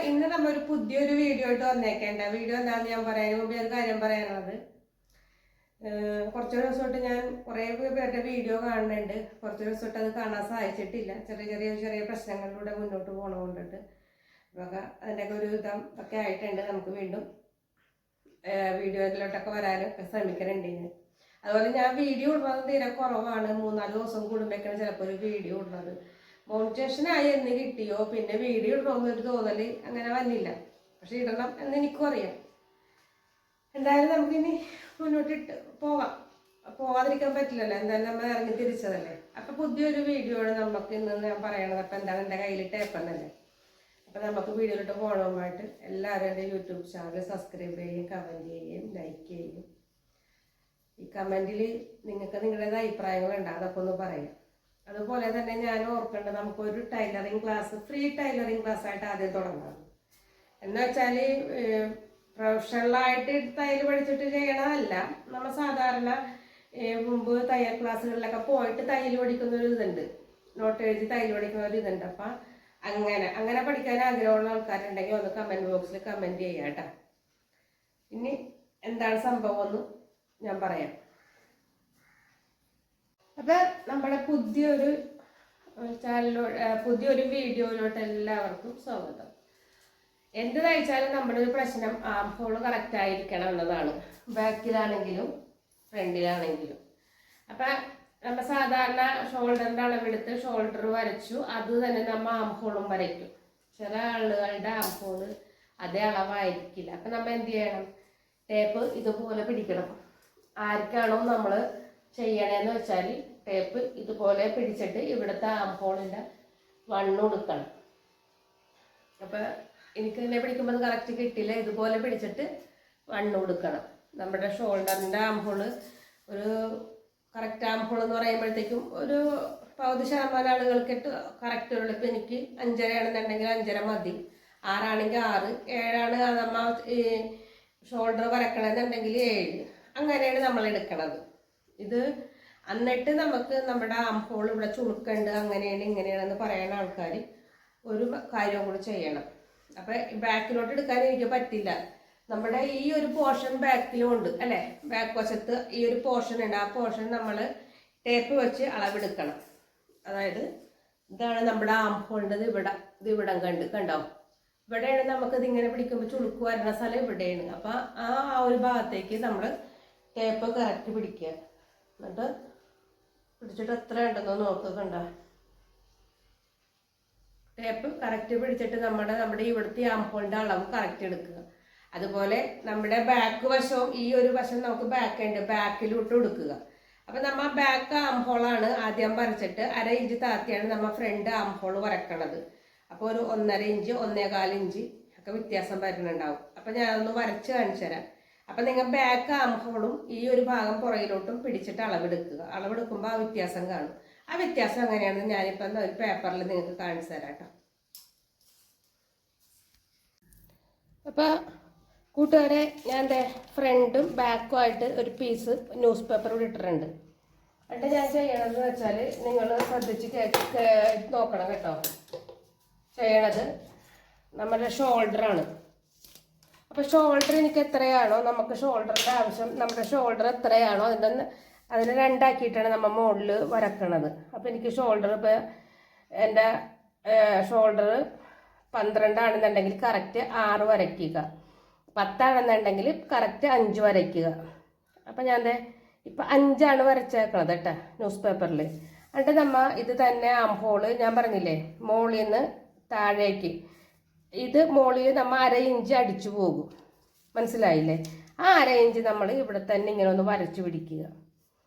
ഇന്ന് നമ്മൊരു പുതിയൊരു വീഡിയോ ആയിട്ട് വന്നേക്കേണ്ട. വീഡിയോ എന്താണെന്ന് ഞാൻ പറയാൻ മുമ്പ് ഒരു കാര്യം പറയാനുള്ളത്, കുറച്ച് ദിവസമായിട്ട് ഞാൻ കുറേ പേരുടെ വീഡിയോ കാണുന്നുണ്ട്. കുറച്ച് ദിവസമായിട്ട് അത് കാണാൻ സാധിച്ചിട്ടില്ല. ചെറിയ പ്രശ്നങ്ങളിലൂടെ മുന്നോട്ട് പോകണം കൊണ്ടിട്ട് നമുക്ക് അതിൻ്റെയൊക്കെ ഒരു വിധം ഒക്കെ ആയിട്ടുണ്ട്. നമുക്ക് വീണ്ടും വീഡിയോയിലോട്ടൊക്കെ വരാനൊക്കെ ശ്രമിക്കുന്നുണ്ട് ഞാൻ. അതുപോലെ ഞാൻ വീഡിയോ ഇടുന്നത് തീരെ കുറവാണ്. 3-4 ദിവസം കൂടുമ്പോഴേക്കാണ് ചിലപ്പോൾ ഒരു വീഡിയോ ഇടുന്നത്. മോണിറ്റേഷനായി എന്ന് കിട്ടിയോ പിന്നെ വീഡിയോ ഇടണമെന്നൊരു തോന്നൽ അങ്ങനെ വന്നില്ല. പക്ഷെ ഇടണം എന്ന് എനിക്കും അറിയാം. എന്തായാലും നമുക്കിനി മുന്നോട്ടിട്ട് പോവാതിരിക്കാൻ പറ്റില്ലല്ലോ. എന്തായാലും നമ്മൾ ഇറങ്ങി തിരിച്ചതല്ലേ. അപ്പം പുതിയൊരു വീഡിയോ ആണ് നമുക്ക് ഇന്ന് ഞാൻ പറയണത്. അപ്പം എന്താണ് എൻ്റെ കയ്യിൽ ടേപ്പന്നല്ലേ. അപ്പം നമുക്ക് വീഡിയോയിലോട്ട് പോകണമായിട്ട് എല്ലാവരും എൻ്റെ യൂട്യൂബ് ചാനൽ സബ്സ്ക്രൈബ് ചെയ്യുകയും കമൻറ്റ് ചെയ്യുകയും ലൈക്ക് ചെയ്യുകയും ഈ കമൻറ്റിൽ നിങ്ങൾക്ക് നിങ്ങളുടേത് അഭിപ്രായങ്ങളുണ്ട്, അതൊക്കെ ഒന്ന് പറയാം. അതുപോലെ തന്നെ ഞാൻ ഓർക്കേണ്ടത് നമുക്കൊരു tailoring class, free tailoring class ആയിട്ട് ആദ്യം തുടങ്ങാം. എന്ന് വെച്ചാൽ പ്രൊഫഷണലായിട്ട് തയ്യൽ പഠിച്ചിട്ട് ചെയ്യണതല്ല. നമ്മൾ സാധാരണ മുമ്പ് തയ്യൽ ക്ലാസ്സുകളിലൊക്കെ പോയിട്ട് തയ്യൽ പഠിക്കുന്ന ഒരു ഇതുണ്ട്, നോട്ട് എഴുതി തയ്യൽ പഠിക്കുന്ന ഒരു ഇതുണ്ട്. അപ്പം അങ്ങനെ പഠിക്കാൻ ആഗ്രഹമുള്ള ആൾക്കാരുണ്ടെങ്കിൽ ഒന്ന് കമൻറ്റ് ബോക്സിൽ കമൻറ്റ് ചെയ്യാം കേട്ടോ. ഇനി എന്താണ് സംഭവം എന്ന് ഞാൻ പറയാം. അപ്പം നമ്മുടെ പുതിയൊരു പുതിയൊരു വീഡിയോയിലോട്ട് എല്ലാവർക്കും സ്വാഗതം. എന്ത് തയ്ച്ചാലും നമ്മുടെ ഒരു പ്രശ്നം ആം ഹോൾ കറക്റ്റ് ആയിരിക്കണം എന്നതാണ്, ബാക്കിലാണെങ്കിലും ഫ്രണ്ടിലാണെങ്കിലും. അപ്പം നമ്മൾ സാധാരണ ഷോൾഡറിൻ്റെ അളവെടുത്ത് ഷോൾഡർ വരച്ചു, അത് തന്നെ നമ്മൾ ആം ഹോളും വരയ്ക്കും. ചില ആളുകളുടെ ആം ഹോള് അതേ അളവായിരിക്കില്ല. അപ്പം നമ്മൾ എന്ത് ചെയ്യണം, ടേപ്പ് ഇതുപോലെ പിടിക്കണം. ആർക്കാണോ നമ്മൾ ചെയ്യണേന്ന് വെച്ചാൽ ടേപ്പ് ഇതുപോലെ പിടിച്ചിട്ട് ഇവിടുത്തെ ആം ഹോളിൻ്റെ വണ്ണം കൊടുക്കണം. അപ്പം എനിക്ക് തന്നെ പിടിക്കുമ്പോൾ കറക്റ്റ് കിട്ടില്ല. ഇതുപോലെ പിടിച്ചിട്ട് വണ്ണം കൊടുക്കണം. നമ്മുടെ ഷോൾഡറിൻ്റെ ആം ഹോള് ഒരു കറക്റ്റ് ആം ഹോൾ എന്ന് പറയുമ്പോഴത്തേക്കും ഒരു 10% ആളുകൾക്ക് കറക്റ്റ് ഉള്ളൂ. ഇപ്പം എനിക്ക് 5.5 ആണെന്നുണ്ടെങ്കിൽ 5.5 മതി, 6 ആണെങ്കിൽ 6, 7 ആണ് നമ്മൾ ഈ ഷോൾഡർ വരക്കണമെന്നുണ്ടെങ്കിൽ 7. അങ്ങനെയാണ് നമ്മൾ എടുക്കണത്. ഇത് എന്നിട്ട് നമുക്ക് നമ്മുടെ ആം ഹോൾ ഇവിടെ ചുളുക്കുണ്ട്, അങ്ങനെയാണ് ഇങ്ങനെയാണെന്ന് പറയുന്ന ആൾക്കാർ ഒരു കാര്യം കൂടി ചെയ്യണം. അപ്പം ബാക്കിലോട്ട് എടുക്കാൻ എനിക്ക് പറ്റില്ല. നമ്മുടെ ഈ ഒരു പോർഷൻ ബാക്കിലും ഉണ്ട് അല്ലേ, ബാക്ക് വശത്ത് ഈ ഒരു പോർഷൻ ഉണ്ട്. ആ പോർഷൻ നമ്മൾ ടേപ്പ് വെച്ച് അളവെടുക്കണം. അതായത് ഇതാണ് നമ്മുടെ ആം ഹോളിൻ്റെ ഇത് ഇവിടം കണ്ടോ, ഇവിടെയാണ് നമുക്കിത് ഇങ്ങനെ പിടിക്കുമ്പോൾ ചുളുക്ക് വരുന്ന സ്ഥലം ഇവിടെയാണ്. അപ്പം ആ ഒരു ഭാഗത്തേക്ക് നമ്മൾ ടേപ്പ് കറക്റ്റ് പിടിക്കുക. എന്നിട്ട് പിടിച്ചിട്ട് എത്ര ഉണ്ടെന്ന് നോക്കുക. കണ്ടോ, ടേപ്പ് കറക്റ്റ് പിടിച്ചിട്ട് നമ്മുടെ ഇവിടുത്തെ ആം ഹോളിൻ്റെ അളവ് കറക്റ്റ് എടുക്കുക. അതുപോലെ നമ്മുടെ ബാക്ക് വശവും ഈ ഒരു വശം നമുക്ക് ബാക്ക് ഉണ്ട്, ബാക്കിലോട്ട് കൊടുക്കുക. അപ്പം നമ്മൾ ബാക്ക് ആം ഹോളാണ് ആദ്യം വരച്ചിട്ട് 1/2 ഇഞ്ച് താത്തിയാണ് നമ്മൾ ഫ്രണ്ട് ആം ഹോൾ വരക്കണത്. അപ്പോൾ ഒരു 1.5 ഇഞ്ച് 1.25 ഇഞ്ച് ഒക്കെ വ്യത്യാസം വരുന്നുണ്ടാവും. അപ്പം ഞാനൊന്ന് വരച്ച് കാണിച്ചു തരാം. അപ്പം നിങ്ങൾ ബാക്ക് ആം ഹോളും ഈ ഒരു ഭാഗം പുറകിലോട്ടും പിടിച്ചിട്ട് അളവെടുക്കുക. അളവെടുക്കുമ്പോൾ ആ വ്യത്യാസം കാണും. ആ വ്യത്യാസം എങ്ങനെയാണെന്ന് ഞാനിപ്പം ഒരു പേപ്പറിൽ നിങ്ങൾക്ക് കാണിച്ചു തരാം കേട്ടോ. അപ്പോൾ കൂട്ടുകാരെ, ഞാൻ എൻ്റെ ഫ്രണ്ടും ബാക്കും ആയിട്ട് ഒരു പീസ് ന്യൂസ് പേപ്പർ ഇവിടെ ഇട്ടിട്ടുണ്ട്. എന്നിട്ട് ഞാൻ ചെയ്യണതെന്ന് വെച്ചാൽ നിങ്ങൾ ശ്രദ്ധിച്ച് നോക്കണം കേട്ടോ. ചെയ്യണത് നമ്മുടെ ഷോൾഡറാണ്. അപ്പോൾ ഷോൾഡർ എനിക്ക് എത്രയാണോ നമുക്ക് ഷോൾഡറിൻ്റെ ആവശ്യം, നമ്മുടെ ഷോൾഡർ എത്രയാണോ അതിനെ 2 ആക്കിയിട്ടാണ് നമ്മൾ മുകളിൽ വരക്കണത്. അപ്പോൾ എനിക്ക് ഷോൾഡർ ഇപ്പോൾ എൻ്റെ ഷോൾഡർ 12 ആണെന്നുണ്ടെങ്കിൽ കറക്റ്റ് 6 വരയ്ക്കുക, 10 ആണെന്നുണ്ടെങ്കിൽ കറക്റ്റ് 5 വരയ്ക്കുക. അപ്പം ഞാൻ ഇപ്പം 5 ആണ് വരച്ചേക്കണത് കേട്ടോ ന്യൂസ് പേപ്പറിൽ. എന്നിട്ട് നമ്മൾ ഇത് തന്നെ ആം ഹോള് ഞാൻ പറഞ്ഞില്ലേ മുകളിൽ നിന്ന് താഴേക്ക്, ഇത് മുകളിൽ നമ്മൾ 1/2 ഇഞ്ച് അടിച്ചു പോകും, മനസ്സിലായില്ലേ? ആ 1/2 ഇഞ്ച് നമ്മൾ ഇവിടെ തന്നെ ഇങ്ങനെ ഒന്ന് വരച്ചു പിടിക്കുക.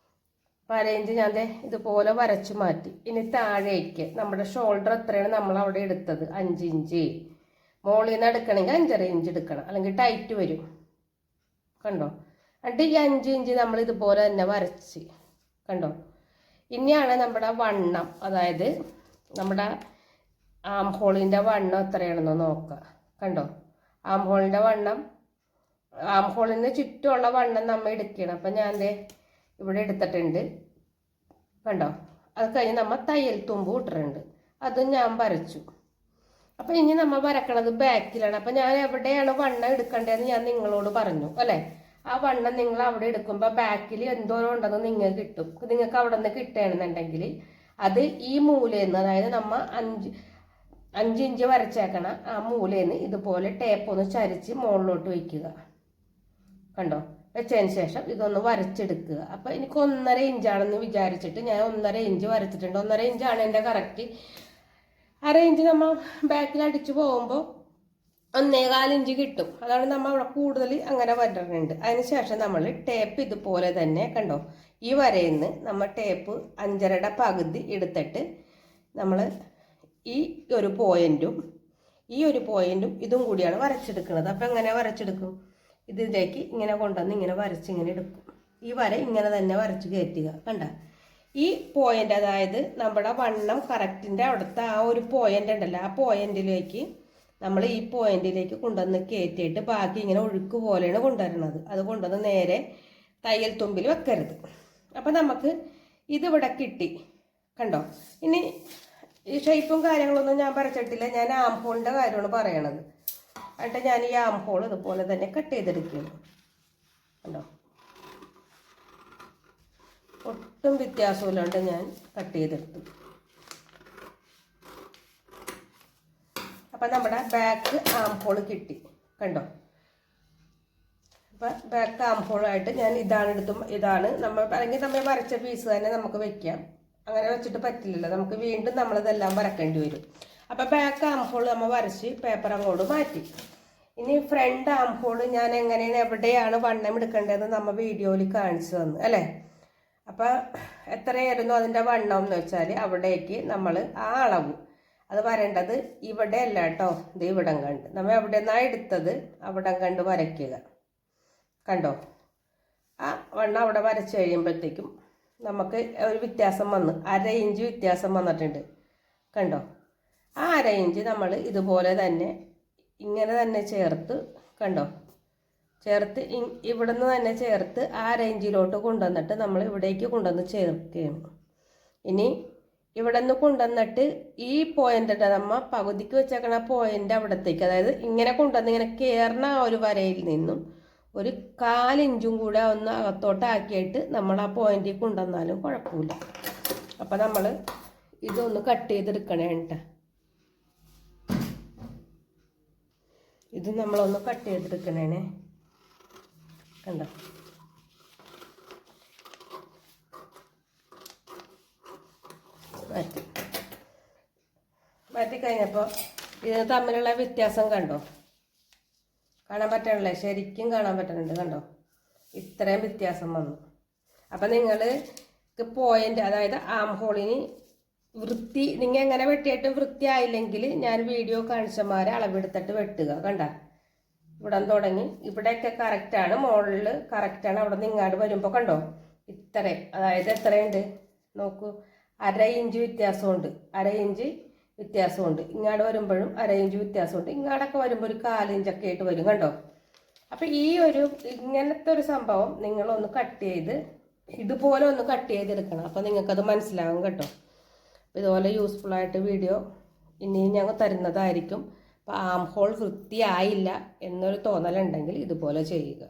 അപ്പോൾ 1/2 ഇഞ്ച് ഞാൻ ഇതുപോലെ വരച്ചു മാറ്റി. ഇനി താഴേക്ക് നമ്മുടെ ഷോൾഡർ എത്രയാണ് നമ്മൾ അവിടെ എടുത്തത്, 5 ഇഞ്ച്. മുകളിൽ നിന്ന് എടുക്കണമെങ്കിൽ 5.5 ഇഞ്ച് എടുക്കണം, അല്ലെങ്കിൽ ടൈറ്റ് വരും. കണ്ടോ? എന്നിട്ട് ഈ 5 ഇഞ്ച് നമ്മൾ ഇതുപോലെ തന്നെ വരച്ച് കണ്ടോ. ഇനിയാണ് നമ്മുടെ വണ്ണം, അതായത് നമ്മുടെ ആം ഹോളിൻ്റെ വണ്ണം എത്രയാണെന്ന് നോക്കുക. കണ്ടോ, ആം ഹോളിൻ്റെ വണ്ണം, ആം ഹോളിന് ചുറ്റുമുള്ള വണ്ണം നമ്മൾ എടുക്കണം. അപ്പം ഞാൻ ഇവിടെ എടുത്തിട്ടുണ്ട് കണ്ടോ. അത് കഴിഞ്ഞ് നമ്മൾ തയ്യൽ തുമ്പ് ഇട്ടിട്ടുണ്ട്, അതും ഞാൻ വരച്ചു. അപ്പം ഇനി നമ്മൾ വരക്കണത് ബാക്കിലാണ്. അപ്പം ഞാൻ എവിടെയാണ് വണ്ണം എടുക്കേണ്ടതെന്ന് ഞാൻ നിങ്ങളോട് പറഞ്ഞു അല്ലേ. ആ വണ്ണം നിങ്ങൾ അവിടെ എടുക്കുമ്പോൾ ബാക്കിൽ എന്തോരം ഉണ്ടെന്ന് നിങ്ങൾക്ക് കിട്ടും. നിങ്ങൾക്ക് അവിടെ നിന്ന് കിട്ടുകയാണെന്നുണ്ടെങ്കിൽ അത് ഈ മൂലയെന്ന്, അതായത് നമ്മൾ 5 ഇഞ്ച് വരച്ചേക്കണ ആ മൂലയെന്ന് ഇതുപോലെ ടേപ്പ് ഒന്ന് ചരിച്ച് മുകളിലോട്ട് വയ്ക്കുക. കണ്ടോ? വെച്ചതിന് ശേഷം ഇതൊന്ന് വരച്ചെടുക്കുക. അപ്പം എനിക്ക് 1.5 ഇഞ്ചാണെന്ന് വിചാരിച്ചിട്ട് ഞാൻ 1.5 ഇഞ്ച് വരച്ചിട്ടുണ്ട്. 1.5 ഇഞ്ചാണ് എൻ്റെ കറക്റ്റ്. 1/2 ഇഞ്ച് നമ്മൾ ബാക്കിൽ അടിച്ചു പോകുമ്പോൾ 1.25 ഇഞ്ച് കിട്ടും. അതാണ് നമ്മൾ അവിടെ കൂടുതൽ അങ്ങനെ വരണുണ്ട്. അതിന് ശേഷം നമ്മൾ ടേപ്പ് ഇതുപോലെ തന്നെ കണ്ടോ, ഈ വരയിൽ നിന്ന് നമ്മൾ ടേപ്പ് 5.5 പകുതി എടുത്തിട്ട് നമ്മൾ ഈ ഒരു പോയിന്റും ഇതും കൂടിയാണ് വരച്ചെടുക്കുന്നത്. അപ്പം എങ്ങനെ വരച്ചെടുക്കും? ഇതിലേക്ക് ഇങ്ങനെ കൊണ്ടുവന്ന് ഇങ്ങനെ വരച്ചിങ്ങനെ എടുക്കും. ഈ വര ഇങ്ങനെ തന്നെ വരച്ച് കയറ്റുക. കണ്ട ഈ പോയിന്റ്, അതായത് നമ്മുടെ വണ്ണം കറക്റ്റിൻ്റെ അവിടുത്തെ ആ ഒരു പോയിന്റ് ഉണ്ടല്ലോ, ആ പോയിന്റിലേക്ക് നമ്മൾ ഈ പോയിന്റിലേക്ക് കൊണ്ടുവന്ന് കയറ്റിയിട്ട് ബാക്കി ഇങ്ങനെ ഒഴുക്ക് പോലെയാണ് കൊണ്ടുവരുന്നത്. അത് കൊണ്ടുവന്ന് നേരെ തയ്യൽ തുമ്പിൽ വെക്കരുത്. അപ്പം നമുക്ക് ഇതിവിടെ കിട്ടി. കണ്ടോ? ഇനി ഈ ഷേപ്പും കാര്യങ്ങളൊന്നും ഞാൻ വരച്ചിട്ടില്ല. ഞാൻ ആം ഹോളിൻ്റെ കാര്യമാണ് പറയണത്. എന്നിട്ട് ഞാൻ ഈ ആം ഹോൾ ഇതുപോലെ തന്നെ കട്ട് ചെയ്തെടുക്കുന്നു. കണ്ടോ? ഒട്ടും വ്യത്യാസമില്ലാണ്ട് ഞാൻ കട്ട് ചെയ്തെടുത്തു. അപ്പം നമ്മുടെ ബാക്ക് ആം ഹോൾ കിട്ടി. കണ്ടോ? അപ്പം ബാക്ക് ആം ഹോളായിട്ട് ഞാൻ ഇതാണ് നമ്മൾ അല്ലെങ്കിൽ നമ്മൾ വരച്ച പീസ് തന്നെ നമുക്ക് വെക്കാം. അങ്ങനെ വെച്ചിട്ട് പറ്റില്ലല്ലോ, നമുക്ക് വീണ്ടും നമ്മളിതെല്ലാം വരക്കേണ്ടി വരും. അപ്പം ബാക്ക് ആം ഹോൾ നമ്മൾ വരച്ച് പേപ്പർ അങ്ങോട്ട് മാറ്റി. ഇനി ഫ്രണ്ട് ആം ഹോൾ ഞാൻ എങ്ങനെയാണ് എവിടെയാണ് വണ്ണം എടുക്കേണ്ടതെന്ന് നമ്മൾ വീഡിയോയിൽ കാണിച്ചു തന്നു അല്ലേ. അപ്പം എത്രയായിരുന്നു അതിൻ്റെ വണ്ണം എന്ന് വെച്ചാൽ അവിടേക്ക് നമ്മൾ ആ അളവ് അത് വരേണ്ടത് ഇവിടെ അല്ല കേട്ടോ, ഇത് ഇവിടം കണ്ട് നമ്മൾ എവിടെ നിന്നാണ് എടുത്തത് അവിടം കണ്ട് വരയ്ക്കുക. കണ്ടോ? ആ വണ്ണം അവിടെ വരച്ച് കഴിയുമ്പോഴത്തേക്കും നമുക്ക് ഒരു വ്യത്യാസം വന്നു, 1/2 ഇഞ്ച് വ്യത്യാസം വന്നിട്ടുണ്ട്. കണ്ടോ? ആ 1/2 ഇഞ്ച് നമ്മൾ ഇതുപോലെ തന്നെ ഇങ്ങനെ തന്നെ ചേർത്ത്, കണ്ടോ, ചേർത്ത് ഇവിടെ നിന്ന് തന്നെ ചേർത്ത് ആ 1/2 ഇഞ്ചിലോട്ട് കൊണ്ടുവന്നിട്ട് നമ്മൾ ഇവിടേക്ക് കൊണ്ടുവന്ന് ചേർക്കുകയാണ്. ഇനി ഇവിടെ നിന്ന് കൊണ്ടുവന്നിട്ട് ഈ പോയിന്റ് നമ്മൾ പകുതിക്ക് വെച്ചേക്കണ പോയിന്റ് അവിടത്തേക്ക്, അതായത് ഇങ്ങനെ കൊണ്ടുവന്ന് ഇങ്ങനെ കയറുന്ന ആ ഒരു വരയിൽ നിന്നും ഒരു 1/4 ഇഞ്ചും കൂടെ ഒന്ന് അകത്തോട്ടാക്കിയിട്ട് നമ്മൾ ആ പോയിന്റിൽ കൊണ്ടുവന്നാലും കുഴപ്പമില്ല. അപ്പം നമ്മൾ ഇതൊന്ന് കട്ട് ചെയ്തെടുക്കണേ കേട്ടോ. ഇത് നമ്മളൊന്ന് കട്ട് ചെയ്തെടുക്കണേ. കണ്ടോ? മാറ്റി കഴിഞ്ഞപ്പോൾ ഇത് തമ്മിലുള്ള വ്യത്യാസം കണ്ടോ? കാണാൻ പറ്റണല്ലേ? ശരിക്കും കാണാൻ പറ്റുന്നുണ്ട്. കണ്ടോ? ഇത്രയും വ്യത്യാസം വന്നു. അപ്പം നിങ്ങൾ പോയിന്റ്, അതായത് ആം ഹോളിന് നിങ്ങൾ എങ്ങനെ വെട്ടിയിട്ടും വൃത്തിയായില്ലെങ്കിൽ ഞാൻ വീഡിയോ കാണിച്ചമാരെ അളവെടുത്തിട്ട് വെട്ടുക. കണ്ട? ഇവിടെ തുടങ്ങി ഇവിടെയൊക്കെ കറക്റ്റാണ്, മുകളിൽ കറക്റ്റാണ്. അവിടെ നിന്ന് ഇങ്ങോട്ട് വരുമ്പോൾ കണ്ടോ ഇത്രയും, അതായത് എത്രയുണ്ട് നോക്കൂ, 1/2 ഇഞ്ച് വ്യത്യാസമുണ്ട്. 1/2 ഇഞ്ച് വ്യത്യാസമുണ്ട്. ഇങ്ങോട്ട് വരുമ്പോഴും 1/2 ഇഞ്ച് വ്യത്യാസമുണ്ട്. ഇങ്ങോട്ടൊക്കെ വരുമ്പോൾ ഒരു 1/4 ഇഞ്ചൊക്കെ ആയിട്ട് വരും. കണ്ടോ? അപ്പം ഈ ഒരു ഇങ്ങനത്തെ ഒരു സംഭവം നിങ്ങളൊന്ന് കട്ട് ചെയ്ത് ഇതുപോലെ ഒന്ന് കട്ട് ചെയ്തെടുക്കണം. അപ്പം നിങ്ങൾക്കത് മനസ്സിലാവും കേട്ടോ. ഇതുപോലെ യൂസ്ഫുള്ളായിട്ട് വീഡിയോ ഇനിയും ഞങ്ങൾ തരുന്നതായിരിക്കും. അപ്പോൾ ആം ഹോൾ വൃത്തിയായില്ല എന്നൊരു തോന്നലുണ്ടെങ്കിൽ ഇതുപോലെ ചെയ്യുക.